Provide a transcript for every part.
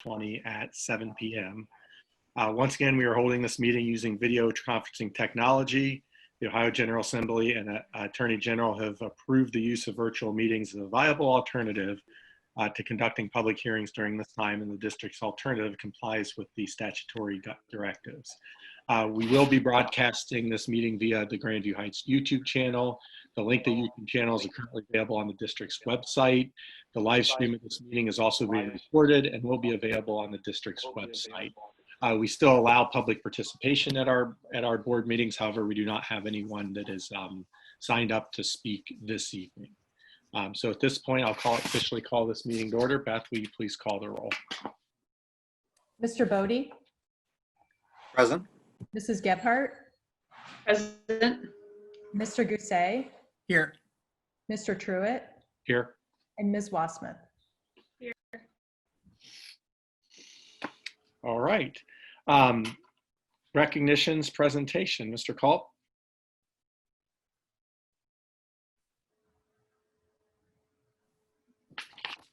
2020 at 7 p.m. Once again, we are holding this meeting using video conferencing technology. The Ohio General Assembly and Attorney General have approved the use of virtual meetings as a viable alternative to conducting public hearings during this time, and the district's alternative complies with the statutory directives. We will be broadcasting this meeting via the Grandview Heights YouTube channel. The link to the YouTube channels are currently available on the district's website. The live stream of this meeting is also being recorded and will be available on the district's website. We still allow public participation at our board meetings. However, we do not have anyone that is signed up to speak this evening. So at this point, I'll officially call this meeting to order. Beth, will you please call the roll? Mr. BOE? Present. Mrs. Gebhardt? Present. Mr. Gousset? Here. Mr. Truitt? Here. And Ms. Wassman? Here. All right. Recognitions presentation, Mr. Culp.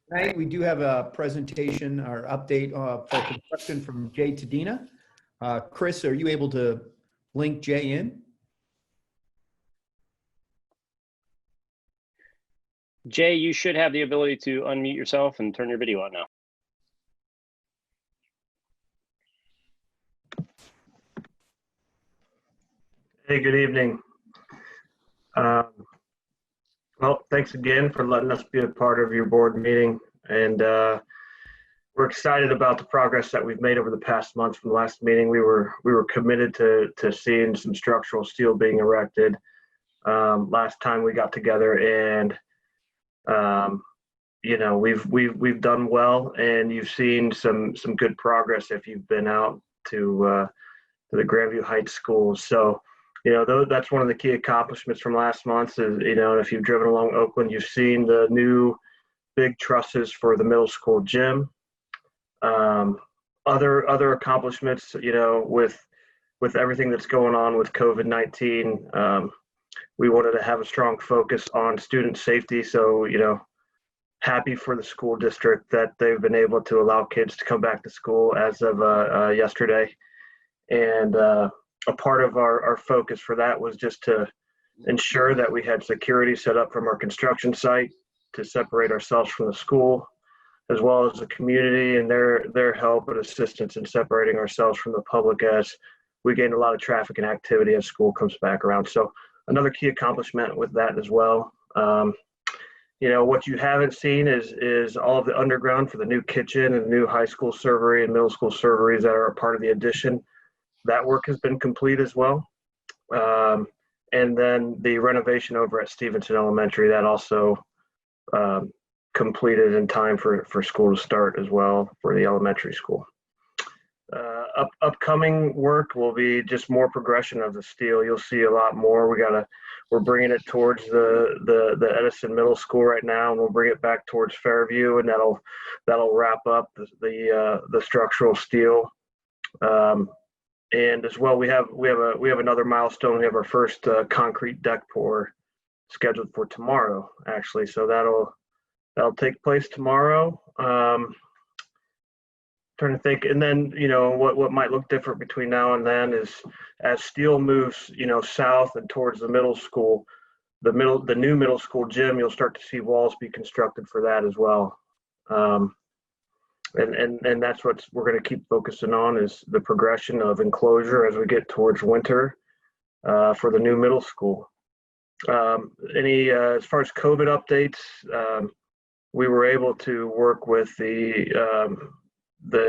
Tonight, we do have a presentation or update for construction from Jay to Dina. Chris, are you able to link Jay in? Jay, you should have the ability to unmute yourself and turn your video on now. Hey, good evening. Well, thanks again for letting us be a part of your board meeting. And we're excited about the progress that we've made over the past months. From the last meeting, we were committed to seeing some structural steel being erected. Last time we got together, and you know, we've done well, and you've seen some good progress if you've been out to the Grandview Heights schools. So, you know, that's one of the key accomplishments from last month is, you know, if you've driven along Oakland, you've seen the new big trusses for the middle school gym. Other accomplishments, you know, with everything that's going on with COVID-19, we wanted to have a strong focus on student safety. So, you know, happy for the school district that they've been able to allow kids to come back to school as of yesterday. And a part of our focus for that was just to ensure that we had security set up from our construction site to separate ourselves from the school, as well as the community and their help and assistance in separating ourselves from the public as we gained a lot of traffic and activity as school comes back around. So another key accomplishment with that as well. You know, what you haven't seen is all of the underground for the new kitchen and new high school servery and middle school serveries that are a part of the addition. That work has been complete as well. And then the renovation over at Stevenson Elementary, that also completed in time for school to start as well for the elementary school. Upcoming work will be just more progression of the steel. You'll see a lot more. We're bringing it towards the Edison Middle School right now, and we'll bring it back towards Fairview, and that'll wrap up the structural steel. And as well, we have another milestone. We have our first concrete deck pour scheduled for tomorrow, actually. So that'll take place tomorrow. Trying to think, and then, you know, what might look different between now and then is as steel moves, you know, south and towards the middle school, the new middle school gym, you'll start to see walls be constructed for that as well. And that's what we're going to keep focusing on is the progression of enclosure as we get towards winter for the new middle school. As far as COVID updates, we were able to work with the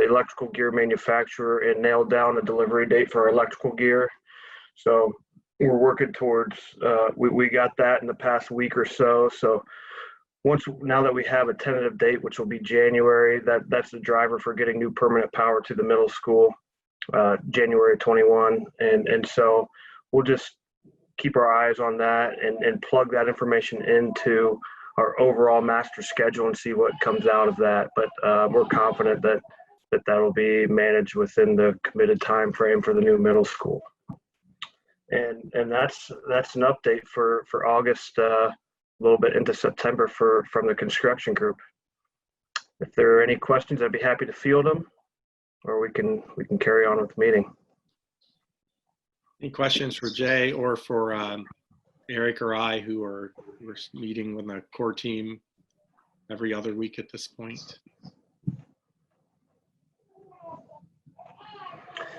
electrical gear manufacturer and nail down a delivery date for our electrical gear. So we're working towards, we got that in the past week or so. So now that we have a tentative date, which will be January, that's the driver for getting new permanent power to the middle school, January 21. And so we'll just keep our eyes on that and plug that information into our overall master schedule and see what comes out of that. But we're confident that will be managed within the committed time frame for the new middle school. And that's an update for August, a little bit into September from the construction group. If there are any questions, I'd be happy to field them, or we can carry on with the meeting. Any questions for Jay or for Eric or I, who are meeting with the core team every other week at this point?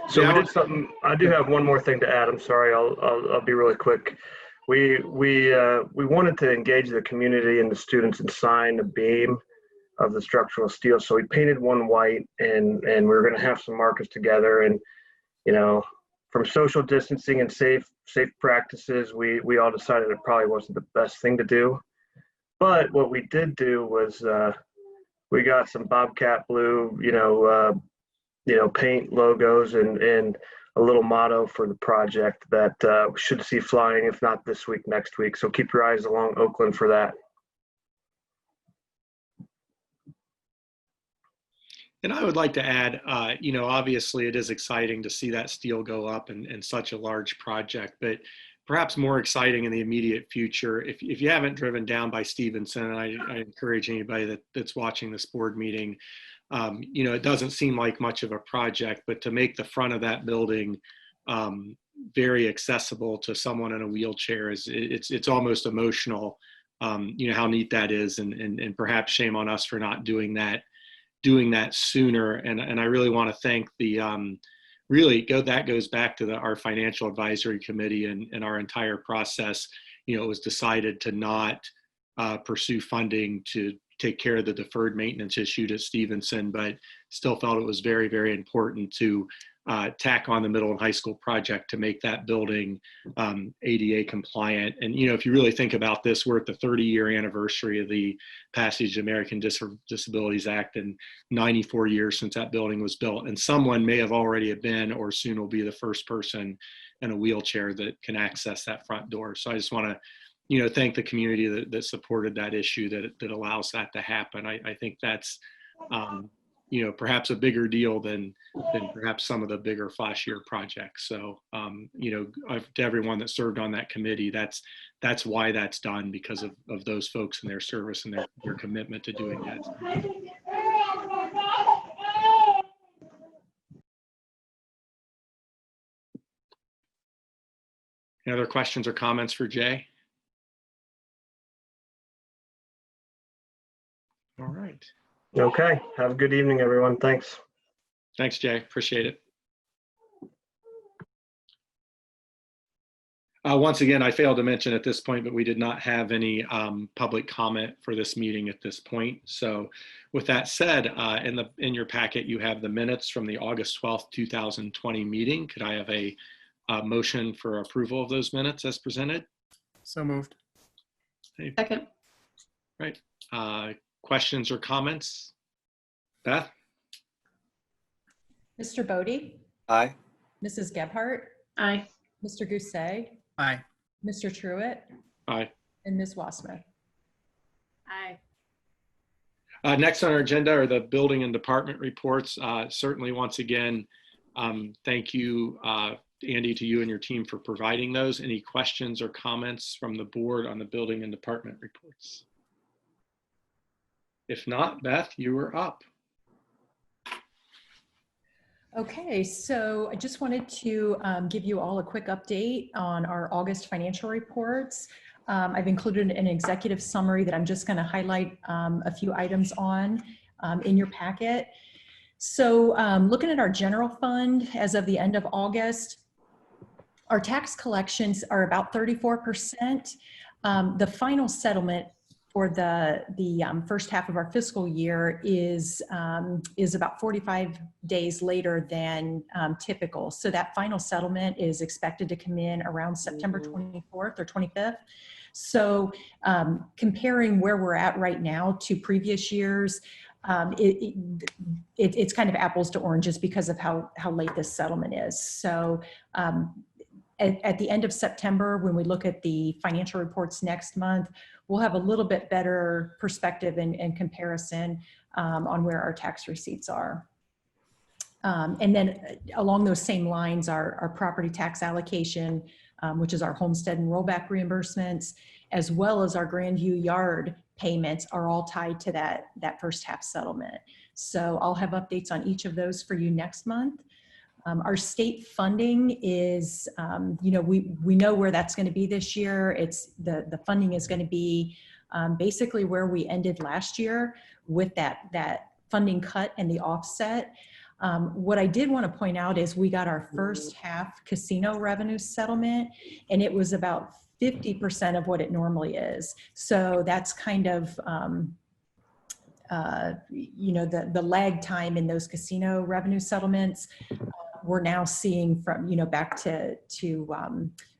So Yeah. we did something. I do have one more thing to add. I'm sorry. I'll be really quick. We wanted to engage the community and the students and sign the beam of the structural steel. So we painted one white, and we were going to have some markers together. And from social distancing and safe practices, we all decided it probably wasn't the best thing to do. But what we did do was we got some Bobcat blue, paint logos and a little motto for the project that we should see flying, if not this week, next week. So keep your eyes along Oakland for that. And I would like to add, obviously it is exciting to see that steel go up in such a large project, but perhaps more exciting in the immediate future. If you haven't driven down by Stevenson, and I encourage anybody that's watching this board meeting, it doesn't seem like much of a project, but to make the front of that building very accessible to someone in a wheelchair it's almost emotional. How neat that is, and perhaps shame on us for not doing that sooner. And I really want to thank that goes back to our financial advisory committee and our entire process. It was decided to not pursue funding to take care of the deferred maintenance issue at Stevenson, but still felt it was very, very important to tack on the middle and high school project to make that building ADA compliant. And, if you really think about this, we're at the 30-year anniversary of the passage of the American Disabilities Act, and 94 years since that building was built. And someone may have already been or soon will be the first person in a wheelchair that can access that front door. So I just want to thank the community that supported that issue, that allows that to happen. I think that's, perhaps a bigger deal than perhaps some of the bigger, flashier projects. So, to everyone that served on that committee, that's why that's done, because of those folks and their service and their commitment to doing that. Any other questions or comments for Jay? All right. Okay. Have a good evening, everyone. Thanks. Thanks, Jay. Appreciate it. Once again, I failed to mention at this point, but we did not have any public comment for this meeting at this point. So with that said, in your packet, you have the minutes from the August 12th, 2020 meeting. Could I have a motion for approval of those minutes as presented? So moved. Second. Right. Questions or comments? Beth? Mr. Bodie, Aye. Mrs. Gebhardt, Aye. Mr. Gousset, Aye. Mr. Truitt, Aye. and Ms. Wassman. Aye. Next on our agenda are the building and department reports. Certainly, once again, thank you, Andy, to you and your team for providing those. Any questions or comments from the board on the building and department reports? If not, Beth, you are up. Okay, so I just wanted to give you all a quick update on our August financial reports. I've included an executive summary that I'm just going to highlight a few items on in your packet. So looking at our general fund as of the end of August, our tax collections are about 34%. The final settlement for the first half of our fiscal year is about 45 days later than typical. So that final settlement is expected to come in around September 24th or 25th. So comparing where we're at right now to previous years, it's kind of apples to oranges because of how late this settlement is. So at the end of September, when we look at the financial reports next month, we'll have a little bit better perspective and comparison on where our tax receipts are. And then along those same lines, our property tax allocation, which is our homestead and rollback reimbursements, as well as our Grandview Yard payments are all tied to that first half settlement. So I'll have updates on each of those for you next month. Our state funding is, we know where that's going to be this year. It's the funding is going to be basically where we ended last year with that funding cut and the offset. What I did want to point out is we got our first half casino revenue settlement, and it was about 50% of what it normally is. So that's kind of, the lag time in those casino revenue settlements. We're now seeing from, back to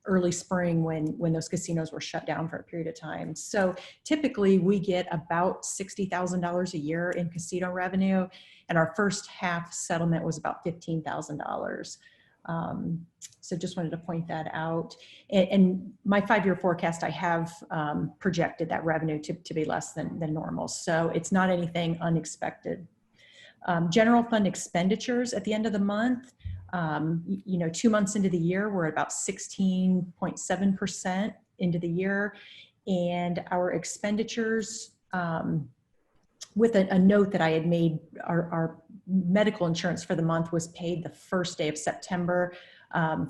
early spring when those casinos were shut down for a period of time. So typically we get about $60,000 a year in casino revenue, and our first half settlement was about $15,000. So just wanted to point that out. And my 5-year forecast, I have projected that revenue to be less than normal. So it's not anything unexpected. General fund expenditures at the end of the month, 2 months into the year, we're at about 16.7% into the year. And our expenditures, with a note that I had made, our medical insurance for the month was paid the first day of September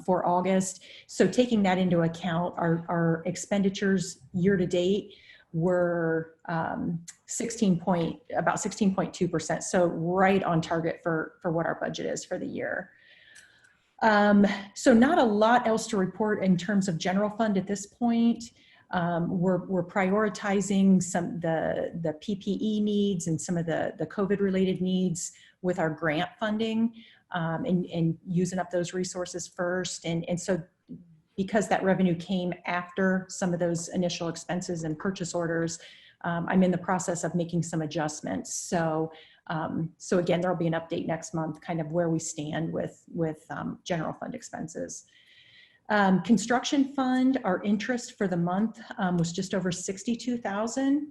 for August. So taking that into account, our expenditures year to date were about 16.2%. So right on target for what our budget is for the year. So not a lot else to report in terms of general fund at this point. We're prioritizing some the PPE needs and some of the COVID related needs with our grant funding, and using up those resources first. And so because that revenue came after some of those initial expenses and purchase orders, I'm in the process of making some adjustments. So again, there'll be an update next month, kind of where we stand with general fund expenses. Construction fund, our interest for the month was just over $62,000.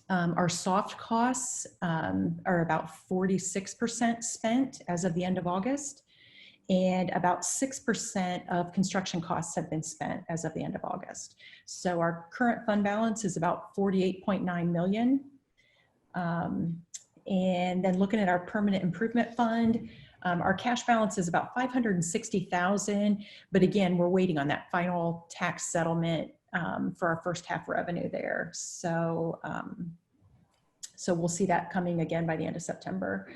Our soft costs are about 46% spent as of the end of August, and about 6% of construction costs have been spent as of the end of August. So our current fund balance is about $48.9 million. And then looking at our permanent improvement fund, our cash balance is about $560,000, but again, we're waiting on that final tax settlement for our first half revenue there. So we'll see that coming again by the end of September.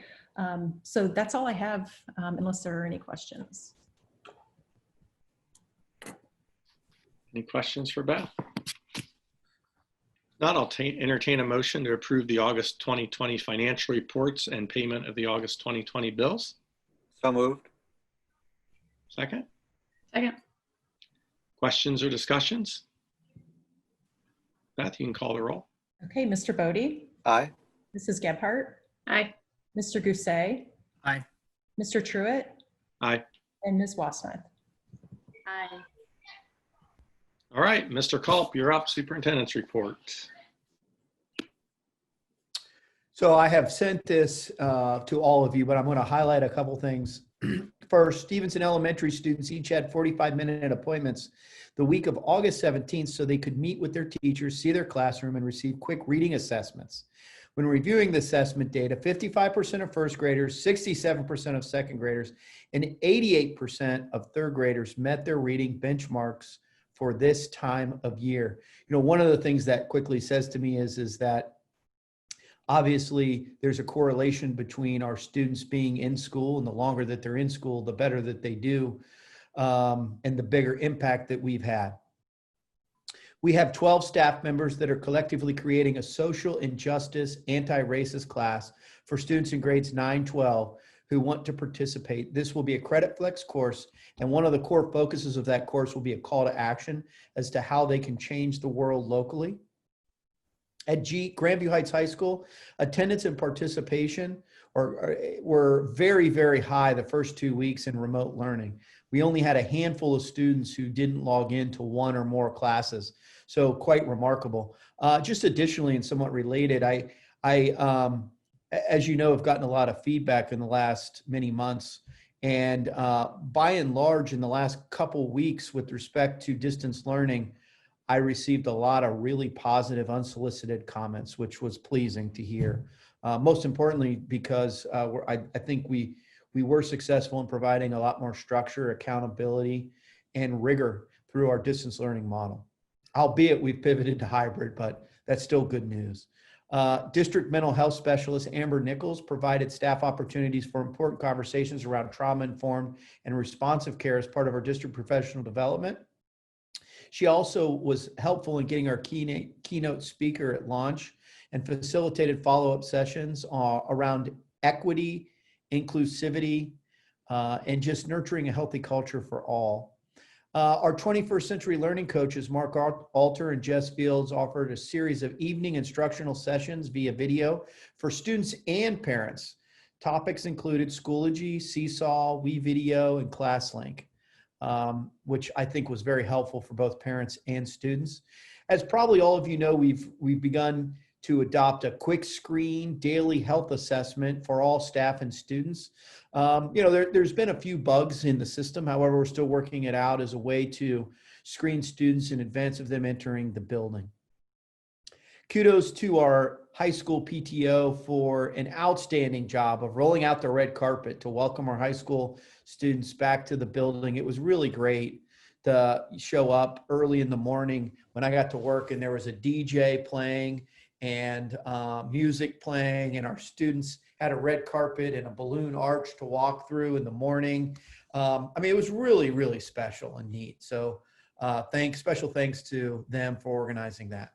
So that's all I have, unless there are any questions. Any questions for Beth? Not, I'll entertain a motion to approve the August 2020 financial reports and payment of the August 2020 bills. So moved. Second? Second. Questions or discussions? Beth, you can call the roll. Okay, Mr. Bodie, Aye. Mrs. Gebhardt, Aye. Mr. Gousset, Aye. Mr. Truitt, Aye. and Ms. Wassmuth. Aye. All right, Mr. Culp, you're up. Superintendent's report. So I have sent this to all of you, but I'm going to highlight a couple things. First, Stevenson Elementary students each had 45-minute appointments the week of August 17th so they could meet with their teachers, see their classroom, and receive quick reading assessments. When reviewing the assessment data, 55% of first graders, 67% of second graders, and 88% of third graders met their reading benchmarks for this time of year. You know, one of the things that quickly says to me is that obviously there's a correlation between our students being in school, and the longer that they're in school, the better that they do, and the bigger impact that we've had. We have 12 staff members that are collectively creating a social injustice, anti-racist class for students in grades 9-12 who want to participate. This will be a credit flex course, and one of the core focuses of that course will be a call to action as to how they can change the world locally. At Grandview Heights High School, attendance and participation were very, very high the first 2 weeks in remote learning. We only had a handful of students who didn't log into one or more classes, so quite remarkable. Just additionally and somewhat related, I as you know, have gotten a lot of feedback in the last many months, and by and large in the last couple weeks with respect to distance learning, I received a lot of really positive, unsolicited comments, which was pleasing to hear. Most importantly, because I think we were successful in providing a lot more structure, accountability, and rigor through our distance learning model. Albeit we've pivoted to hybrid, but that's still good news. District mental health specialist Amber Nichols provided staff opportunities for important conversations around trauma-informed and responsive care as part of our district professional development. She also was helpful in getting our keynote speaker at launch and facilitated follow-up sessions around equity, inclusivity, and just nurturing a healthy culture for all. Our 21st Century Learning coaches, Mark Alter and Jess Fields, offered a series of evening instructional sessions via video for students and parents. Topics included Schoology, Seesaw, WeVideo, and ClassLink, which I think was very helpful for both parents and students. As probably all of you know, we've begun to adopt a quick screen daily health assessment for all staff and students. There's been a few bugs in the system. However, we're still working it out as a way to screen students in advance of them entering the building. Kudos to our high school PTO for an outstanding job of rolling out the red carpet to welcome our high school students back to the building. It was really great to show up early in the morning when I got to work and there was a DJ playing and music playing, and our students had a red carpet and a balloon arch to walk through in the morning. It was really, really special and neat. So special thanks to them for organizing that.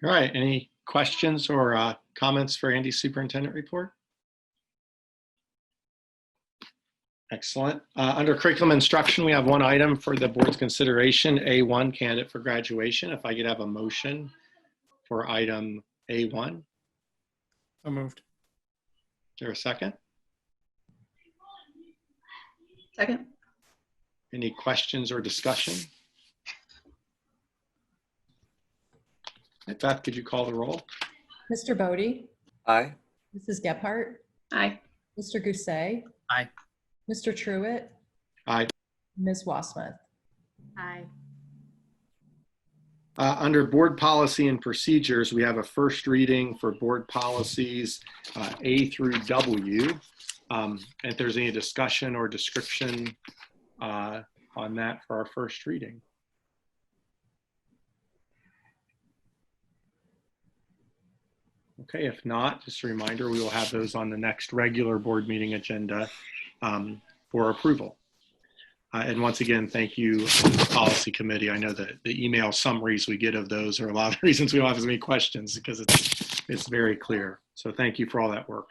All right, any questions or comments for Andy's superintendent report? Excellent. Under curriculum instruction, we have one item for the board's consideration, A1, candidate for graduation. If I could have a motion for item A1. So moved. Is there a second? Second. Any questions or discussion? Beth, could you call the roll? Mr. Bodie, Aye. Mrs. Gephardt, Aye. Mr. Gousset, Aye. Mr. Truitt, Aye. Ms. Wassmuth. Aye. Under board policy and procedures, we have a first reading for board policies A through W. If there's any discussion or description on that for our first reading. Okay, if not, just a reminder, we will have those on the next regular board meeting agenda for approval. And once again, thank you, policy committee. I know that the email summaries we get of those are a lot of reasons we don't have as many questions because it's very clear. So thank you for all that work.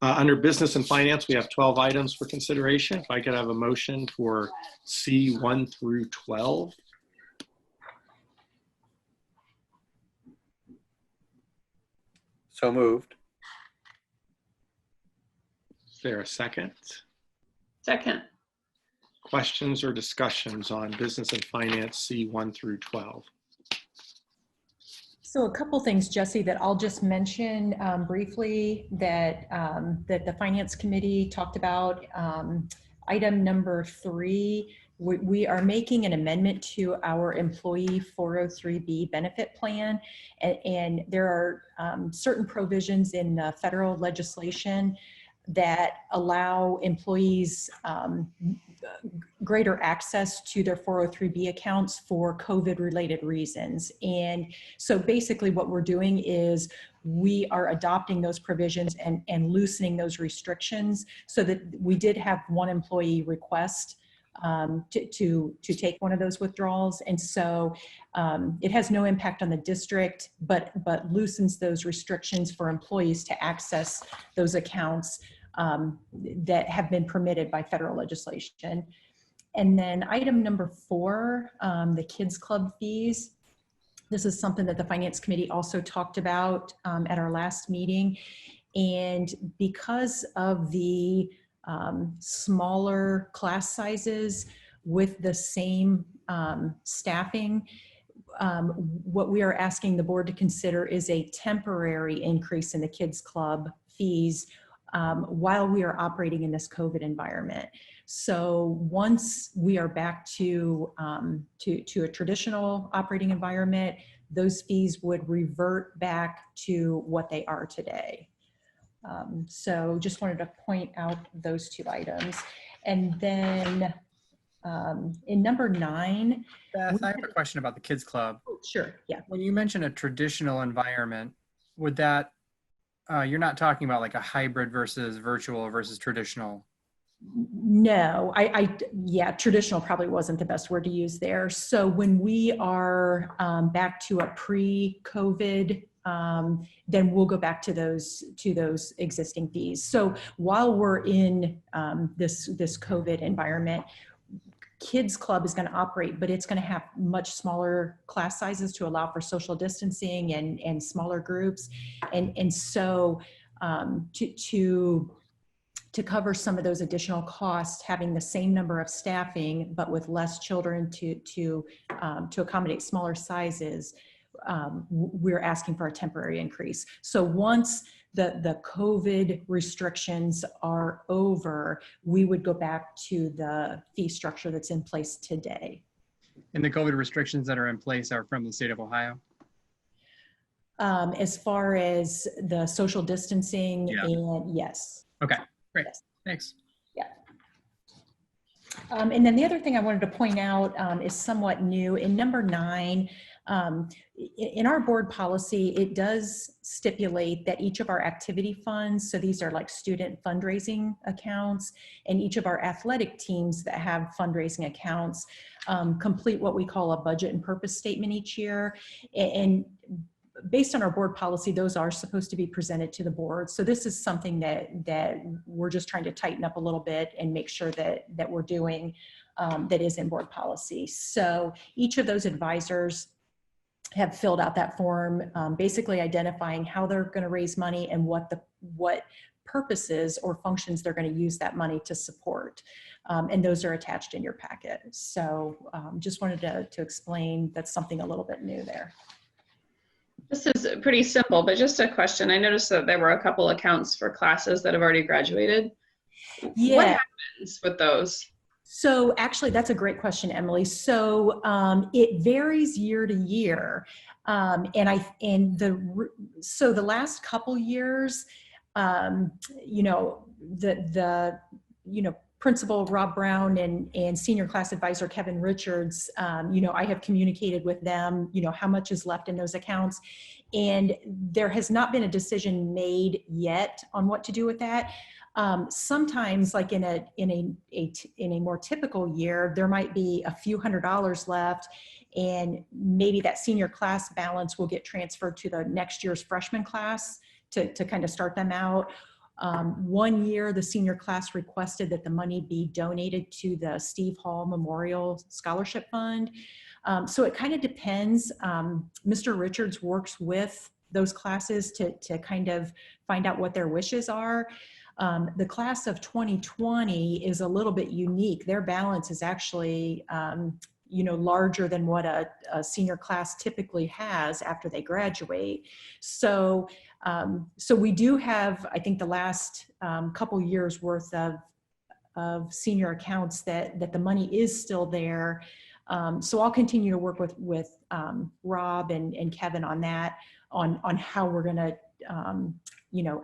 Under business and finance, we have 12 items for consideration. If I could have a motion for C1 through 12. So moved. Is there a second? Second. Questions or discussions on business and finance C1 through 12? So a couple things, Jesse, that I'll just mention briefly that that the Finance Committee talked about. Item number 3, we are making an amendment to our employee 403B benefit plan, and there are certain provisions in the federal legislation that allow employees greater access to their 403B accounts for COVID-related reasons. And so basically what we're doing is we are adopting those provisions and loosening those restrictions so that we did have one employee request to take one of those withdrawals. And so it has no impact on the district, but loosens those restrictions for employees to access those accounts that have been permitted by federal legislation. And then item number 4, the kids club fees. This is something that the Finance Committee also talked about at our last meeting. And because of the smaller class sizes with the same staffing, what we are asking the board to consider is a temporary increase in the kids club fees while we are operating in this COVID environment. So once we are back to a traditional operating environment, those fees would revert back to what they are today. So just wanted to point out those two items. And then in number 9. Beth, I have a question about the kids club. Oh, sure, yeah. When you mention a traditional environment, would that, you're not talking about like a hybrid versus virtual versus traditional? No, yeah, traditional probably wasn't the best word to use there. So when we are back to a pre-COVID, then we'll go back to those existing fees. So while we're in this COVID environment, Kids Club is going to operate, but it's going to have much smaller class sizes to allow for social distancing and smaller groups, and so to cover some of those additional costs, having the same number of staffing, but with less children to accommodate smaller sizes, we're asking for a temporary increase. So once the COVID restrictions are over, we would go back to the fee structure that's in place today. And the COVID restrictions that are in place are from the state of Ohio? As far as the social distancing, Yeah. and yes. Okay, great, Yes. Thanks. Yeah. And then the other thing I wanted to point out is somewhat new. In number 9, in our board policy, it does stipulate that each of our activity funds, so these are like student fundraising accounts, and each of our athletic teams that have fundraising accounts complete what we call a budget and purpose statement each year. And based on our board policy, those are supposed to be presented to the board. So this is something that we're just trying to tighten up a little bit and make sure that we're doing that is in board policy. So each of those advisors have filled out that form, basically identifying how they're going to raise money and what purposes or functions they're going to use that money to support. And those are attached in your packet. So just wanted to explain that's something a little bit new there. This is pretty simple, but just a question. I noticed that there were a couple accounts for classes that have already graduated. Yeah. What happens with those? So actually, that's a great question, Emily. So it varies year to year, so the last couple years, Principal Rob Brown and Senior Class Advisor Kevin Richards, I have communicated with them, how much is left in those accounts, and there has not been a decision made yet on what to do with that. Sometimes, like in a more typical year, there might be a few $100s left, and maybe that senior class balance will get transferred to the next year's freshman class to kind of start them out. One year, the senior class requested that the money be donated to the Steve Hall Memorial Scholarship Fund. So it kind of depends. Mr. Richards works with those classes to kind of find out what their wishes are. The class of 2020 is a little bit unique. Their balance is actually larger than what a senior class typically has after they graduate. So we do have, I think, the last couple years worth of senior accounts that the money is still there. So I'll continue to work with Rob and Kevin on that, on how we're going to,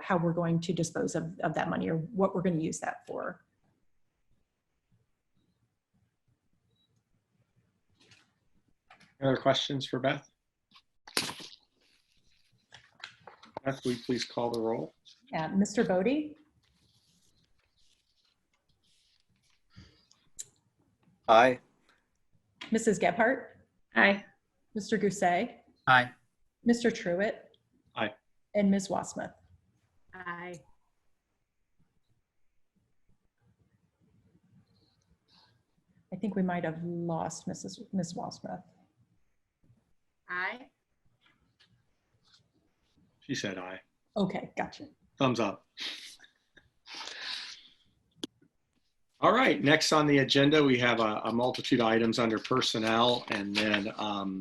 how we're going to dispose of that money, or what we're going to use that for. Any other questions for Beth? Beth, will you please call the roll? Mr. Bodie? Aye. Mrs. Gebhardt? Aye. Mr. Gousset? Aye. Mr. Truitt? Aye. And Ms. Wasmuth? Aye. I think we might have lost Ms. Wasmuth. Aye. She said aye. Okay, gotcha. Thumbs up. All right, next on the agenda, we have a multitude of items under personnel, and then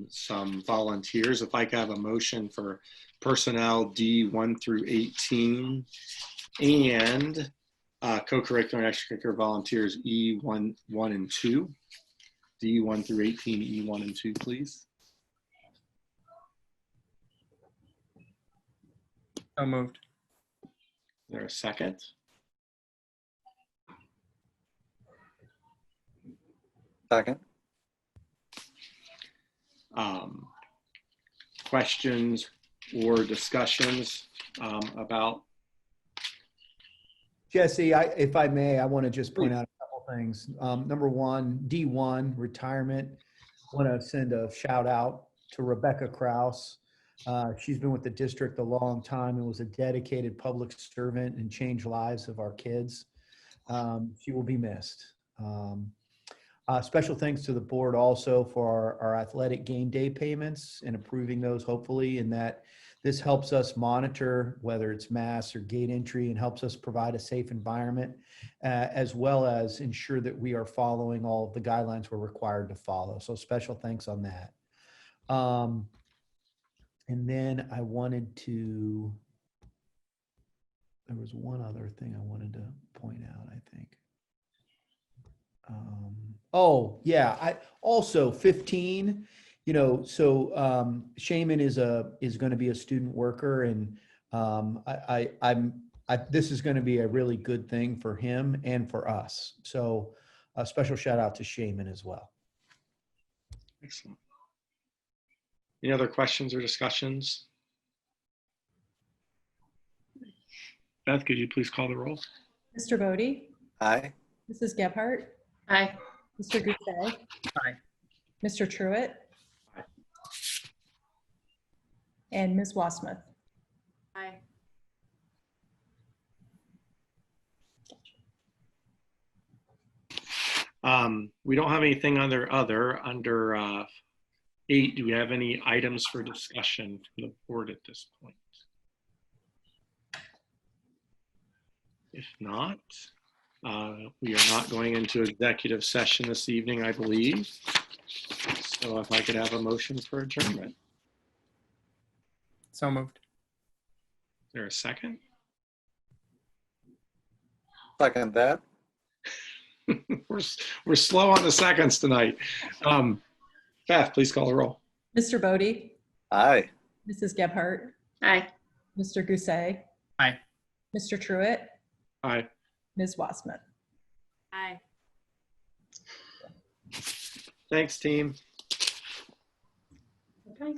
some volunteers. If I could have a motion for personnel D 1 through 18 And co-curricular and extracurricular volunteers E1 and 2. D1 through 18, E1 and 2, please. So moved. Is there a second? Second. Questions or discussions about? Jesse, if I may, I want to just point out a couple things. Number one, D1, retirement. I want to send a shout out to Rebecca Kraus. She's been with the district a long time and was a dedicated public servant and changed lives of our kids. She will be missed. Special thanks to the board also for our athletic game day payments and approving those, hopefully, and that this helps us monitor whether it's mass or gate entry and helps us provide a safe environment, as well as ensure that we are following all of the guidelines we're required to follow. So special thanks on that. And then I wanted to, there was one other thing I wanted to point out, I think. Oh yeah, I also 15, you know, so Shaman is going to be a student worker, and this is going to be a really good thing for him and for us. So a special shout out to Shaman as well. Excellent. Any other questions or discussions? Beth, could you please call the roll? Mr. Bodie, Aye. Mrs. Gebhardt, Aye. Mr. Goulet, Aye. Mr. Truitt, Aye. and Ms. Wasmuth. Aye. We don't have anything under 8. Do we have any items for discussion from the board at this point? If not, we are not going into executive session this evening, I believe. So if I could have a motion for adjournment. So moved. Is there a second? Second that. We're slow on the seconds tonight. Beth, please call the roll. Mr. Bodie, Aye. Mrs. Gebhardt, Aye. Mr. Goulet, Aye. Mr. Truitt, Aye. Ms. Wasmuth. Aye. Thanks, team. Okay.